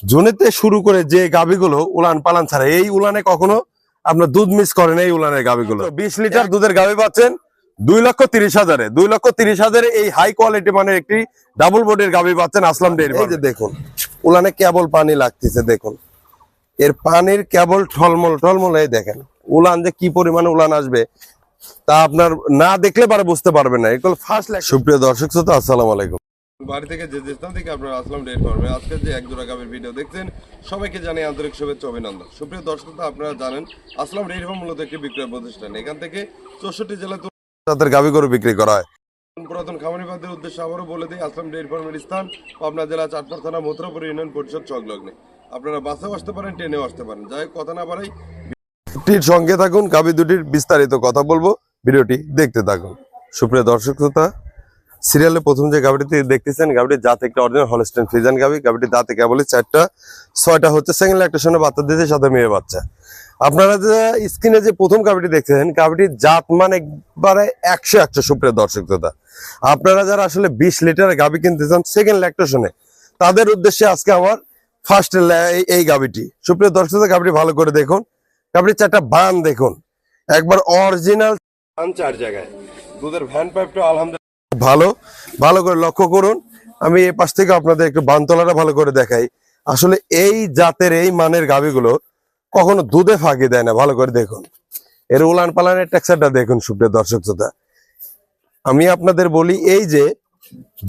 জুনেতে শুরু করে যে গাভীগুলো উলান পালান ছাড়া, এই উলানে কখনো আপনার দুধ মিস করেন। এই উলানের গাভীগুলো 20 লিটার দুধের গাভী পাচ্ছেন 2,30,000-এ। 2,30,000-এ এই হাই কোয়ালিটি মানের একটি ডাবল বডির গাভী পাচ্ছেন আসলাম ডেইরি। এই যে দেখুন উলানে কেবল পানি লাগতেছে, দেখুন এর পানির কেবল ঠলমল ঠলমল। এই দেখেন উলান যে কি পরিমাণে উলান আসবে তা আপনার না দেখলে পারে বুঝতে পারবেন না। এগুলো ফার্স্ট। সুপ্রিয় দর্শক শ্রোতা, আসসালামু আলাইকুম। বাড়ি থেকে যে স্থান থেকে আপনারা আসলাম ডেট ফার্মে আজকে যে এক জোড়া গাভীর ভিডিও দেখছেন, সবাইকে জানাই আন্তরিক শুভেচ্ছা অভিনন্দন। সুপ্রিয় দর্শক, আপনারা জানেন আসলাম ডেট ফার্ম মূলত একটি বিক্রয় প্রতিষ্ঠান। এখান থেকে 64 জেলাতে তাদের গাভী গরু বিক্রি করা হয়। পুরাতন খামারিবাদের উদ্দেশ্যে আবারও বলে দিই, আসলাম ডেট ফার্মের স্থান পাবনা জেলা চাটপাড় থানা মথুরাপুর ইউনিয়ন পরিষদ সংলগ্নে। আপনারা বাসেও আসতে পারেন, ট্রেনেও আসতে পারেন। যাই হোক, কথা না বাড়াই ভিডিওটির সঙ্গে থাকুন, গাভী দুটির বিস্তারিত কথা বলবো, ভিডিওটি দেখতে থাকুন। সুপ্রিয় দর্শক শ্রোতা, সিরিয়ালে প্রথম যে গাভীটি দেখতেছেন, গাভীটির জাত একটা অরিজিনাল হলস্টাইন ফ্রিজিয়ান গাভী। গাভীটির দাঁতে কেবলই 4টা, 6টা হচ্ছে সেকেন্ড ল্যাকটেশনে বাচ্চা দিতে, সাথে মেয়ে বাচ্চা। আপনারা যে স্ক্রিনে যে প্রথম গাভীটি দেখছেন, গাভীটির জাত মান একবারে 100-100। সুপ্রিয় দর্শক শ্রোতা, আপনারা যারা আসলে 20 লিটারের গাভী কিনতে চান সেকেন্ড ল্যাকটেশনে, তাদের উদ্দেশ্যে আজকে আমার ফার্স্ট এই গাভীটি। সুপ্রিয় দর্শক শ্রোতা, গাভীটি ভালো করে দেখুন। গাভীটির 4টা বান দেখুন, একবার অরিজিনাল 4 জায়গায়। দুধের ভ্যান পাইপটা আলহামদুলিল্লাহ ভালো। ভালো করে লক্ষ্য করুন। আমি এই পাশ থেকে আপনাদের একটু বানতলাটা ভালো করে দেখাই। আসলে এই জাতের এই মানের গাভীগুলো কখনো দুধে ফাঁকি দেয় না। ভালো করে দেখুন, এর উলান পালানের টেক্সচারটা দেখুন। সুপ্রিয় দর্শক শ্রোতা, আমি আপনাদের বলি, এই যে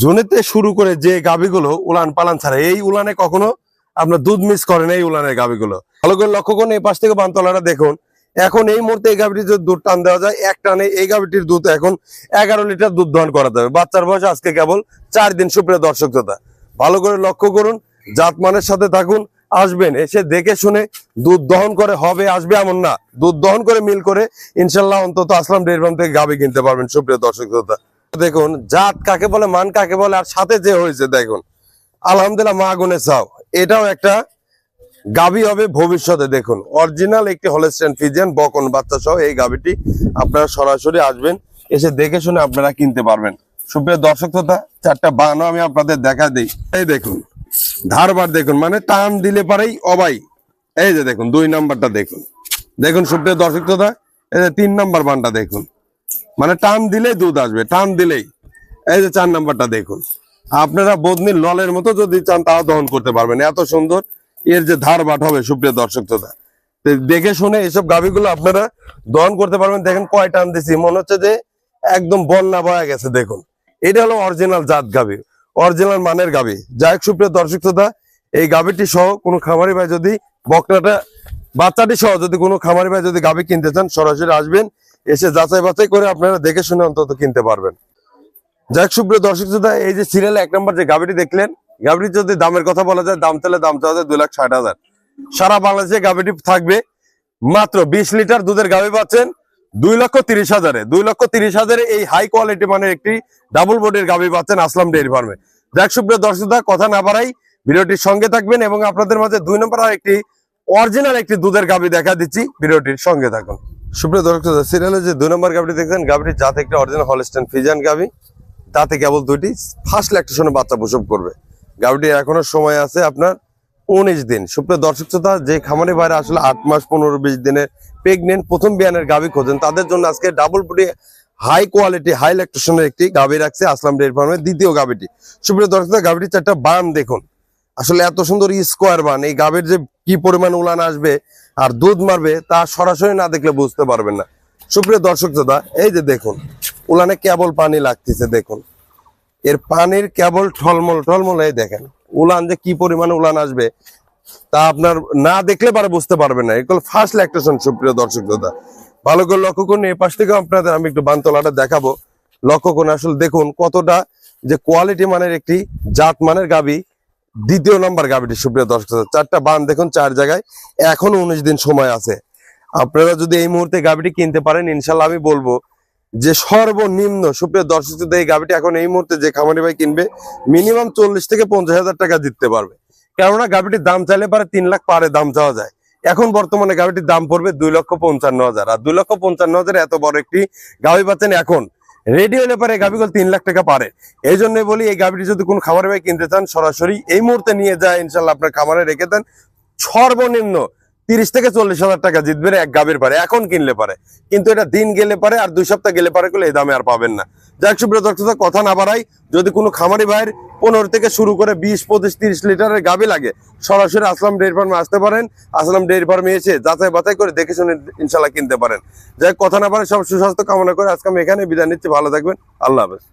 জুনেতে শুরু করে যে গাভীগুলো উলান পালান ছাড়া, এই উলানে কখনো আপনার দুধ মিস করেন। এই উলানের গাভীগুলো ভালো করে লক্ষ্য করুন। এই পাশ থেকে বানতলাটা দেখুন। এখন এই মুহূর্তে এই গাভীটির যদি দুধ টান দেওয়া যায়, এক টানে এই গাভীটির দুধ এখন 11 লিটার দুধ দহন করা যাবে। বাচ্চার বয়স আজকে কেবল 4 দিন। সুপ্রিয় দর্শক শ্রোতা, ভালো করে লক্ষ্য করুন, জাত মানের সাথে থাকুন, আসবেন, এসে দেখে শুনে দুধ দহন করে হবে আসবে এমন না, দুধ দহন করে মিল করে ইনশাল্লাহ অন্তত আসলাম ডেইরি ফার্ম থেকে গাভী কিনতে পারবেন। সুপ্রিয় দর্শক শ্রোতা, দেখুন জাত কাকে বলে, মান কাকে বলে, আর সাথে যে হয়েছে দেখুন আলহামদুলিল্লাহ, মা গুনে চাও। এটাও একটা গাভী হবে ভবিষ্যতে। দেখুন অরিজিনাল একটি হলস্টাইন ফ্রিজিয়ান বকন বাচ্চা সহ এই গাভীটি আপনারা সরাসরি আসবেন, এসে দেখে শুনে আপনারা কিনতে পারবেন। সুপ্রিয় দর্শক শ্রোতা, 4টা বানও আমি আপনাদের দেখা দিই। এই দেখুন ধারবার দেখুন, মানে টান দিলে পারেই অবাই। এই যে দেখুন 2 নাম্বারটা দেখুন। দেখুন সুপ্রিয় দর্শক শ্রোতা, এই যে 3 নাম্বার বানটা দেখুন, মানে টান দিলেই দুধ আসবে, টান দিলেই। এই যে 4 নাম্বারটা দেখুন। আপনারা বদনির ললের মতো যদি চান তাও দহন করতে পারবেন, এত সুন্দর এর যে ধার বাট হবে। সুপ্রিয় দর্শক শ্রোতা, দেখে শুনে এসব গাভীগুলো আপনারা দহন করতে পারবেন। দেখেন কয় টান দিছি, মনে হচ্ছে যে একদম বন্যা বয়ে গেছে। দেখুন এটা হলো অরিজিনাল জাত গাভী, অরিজিনাল মানের গাভী। যাই হোক সুপ্রিয় দর্শক শ্রোতা, এই গাভীটি সহ কোনো খামারি ভাই যদি বকনাটা বাচ্চাটি সহ যদি কোনো খামারি ভাই যদি গাভী কিনতে চান, সরাসরি আসবেন, এসে যাচাই বাছাই করে আপনারা দেখে শুনে অন্তত কিনতে পারবেন। যাই হোক সুপ্রিয় দর্শক শ্রোতা, এই যে সিরিয়ালে 1 নম্বর যে গাভীটি দেখলেন, গাভীটির যদি দামের কথা বলা যায়, দাম চাইলে দাম চাওয়া যায় 2,60,000। সারা বাংলাদেশে গাভীটি থাকবে মাত্র 20 লিটার দুধের গাভী পাচ্ছেন 2,30,000-এ। 2,30,000-এ এই হাই কোয়ালিটি মানের একটি ডাবল বডির গাভী পাচ্ছেন আসলাম ডেইরি ফার্মে। যাই হোক সুপ্রিয় দর্শক শ্রোতা, কথা না বাড়াই ভিডিওটির সঙ্গে থাকবেন এবং আপনাদের মাঝে 2 নম্বর আর একটি অরিজিনাল একটি দুধের গাভী দেখা দিচ্ছি, ভিডিওটির সঙ্গে থাকুন। সুপ্রিয় দর্শক শ্রোতা, সিরিয়ালে যে 2 নম্বর গাভীটি দেখছেন, গাভীটির জাত একটা অরিজিনাল হলস্টাইন ফ্রিজিয়ান গাভী। তাতে কেবল 2টি ফার্স্ট ল্যাকটেশনে বাচ্চা প্রসব করবে। গাভীটি এখনো সময় আছে আপনার 19 দিন। সুপ্রিয় দর্শক শ্রোতা, যে খামারি ভাইরা আসলে 8 মাস 15-20 দিনের প্রেগনেন্ট প্রথম বিয়ানের গাভী খোঁজেন, তাদের জন্য আজকে double body high quality high ল্যাকটেশনের একটি গাভী রাখছে আসলাম ডেইরি ফার্মের দ্বিতীয় গাভীটি। সুপ্রিয় দর্শক শ্রোতা, গাভীটির 4টা বান দেখুন, আসলে এত সুন্দর স্কোয়ার বান। এই গাভীর যে কি পরিমাণ উলান আসবে আর দুধ মারবে তা সরাসরি না দেখলে বুঝতে পারবেন না। সুপ্রিয় দর্শক শ্রোতা, এই যে দেখুন উলানে কেবল পানি লাগতেছে, দেখুন এর পানির কেবল ঠলমল ঠলমল। এই দেখেন উলান যে কি পরিমাণ উলান আসবে তা আপনার না দেখলে পারে বুঝতে পারবেন না। এগুলো ফার্স্ট ল্যাকটেশন। সুপ্রিয় দর্শক দাদা, ভালো করে লক্ষ্য করুন। এই পাশ থেকে আপনাদের আমি একটু বানতলাটা দেখাবো, লক্ষ্য করুন। আসলে দেখুন কতটা যে কোয়ালিটি মানের একটি জাত মানের গাভী, দ্বিতীয় নম্বর গাভীটি। সুপ্রিয় দর্শক দাদা, 4টা বান দেখুন 4 জায়গায়, এখনো 19 দিন সময় আছে। আপনারা যদি এই মুহূর্তে গাভীটি কিনতে পারেন, ইনশাল্লাহ আমি বলবো যে সর্বনিম্ন, সুপ্রিয় দর্শক শ্রোতা, এই গাভীটি এখন এই মুহূর্তে যে খামারি ভাই কিনবে মিনিমাম 40 থেকে 50,000 টাকা জিততে পারবে। কেননা গাভীটির দাম চাইলে পারে 3 লাখ পারে দাম চাওয়া যায়। এখন বর্তমানে গাভীটির দাম পড়বে 2,55,000। আর 2,55,000 এত বড় একটি গাভী পাচ্ছেন এখন রেডি হলে পারে এই গাভিগুলো 3 লাখ টাকা পারে। এই জন্যই বলি এই গাভিটি যদি কোনো খামারে ভাই কিনতে চান সরাসরি এই মুহূর্তে নিয়ে যায় ইনশাল্লাহ আপনার খামারে রেখে দেন, সর্বনিম্ন 30 থেকে 40,000 টাকা জিতবেন এক গাভীর পারে এখন কিনলে পারে। কিন্তু এটা দিন গেলে পারে আর 2 সপ্তাহ গেলে পারে করলে এই দামে আর পাবেন না। যাক সুপ্রিয় দর্শক, কথা না বাড়াই, যদি কোনো খামারি ভাইয়ের 15 থেকে শুরু করে 20, 25, 30 লিটারের গাভী লাগে সরাসরি আসলাম ডেইরি ফার্মে আসতে পারেন। আসলাম ডেইরি ফার্মে এসে যাচাই বাছাই করে দেখে শুনে ইনশাল্লাহ কিনতে পারেন। যাই কথা না বাড়াই, সব সুস্বাস্থ্য কামনা করে আজকে আমি এখানে বিদায় নিচ্ছি। ভালো থাকবেন, আল্লাহ হাফেজ।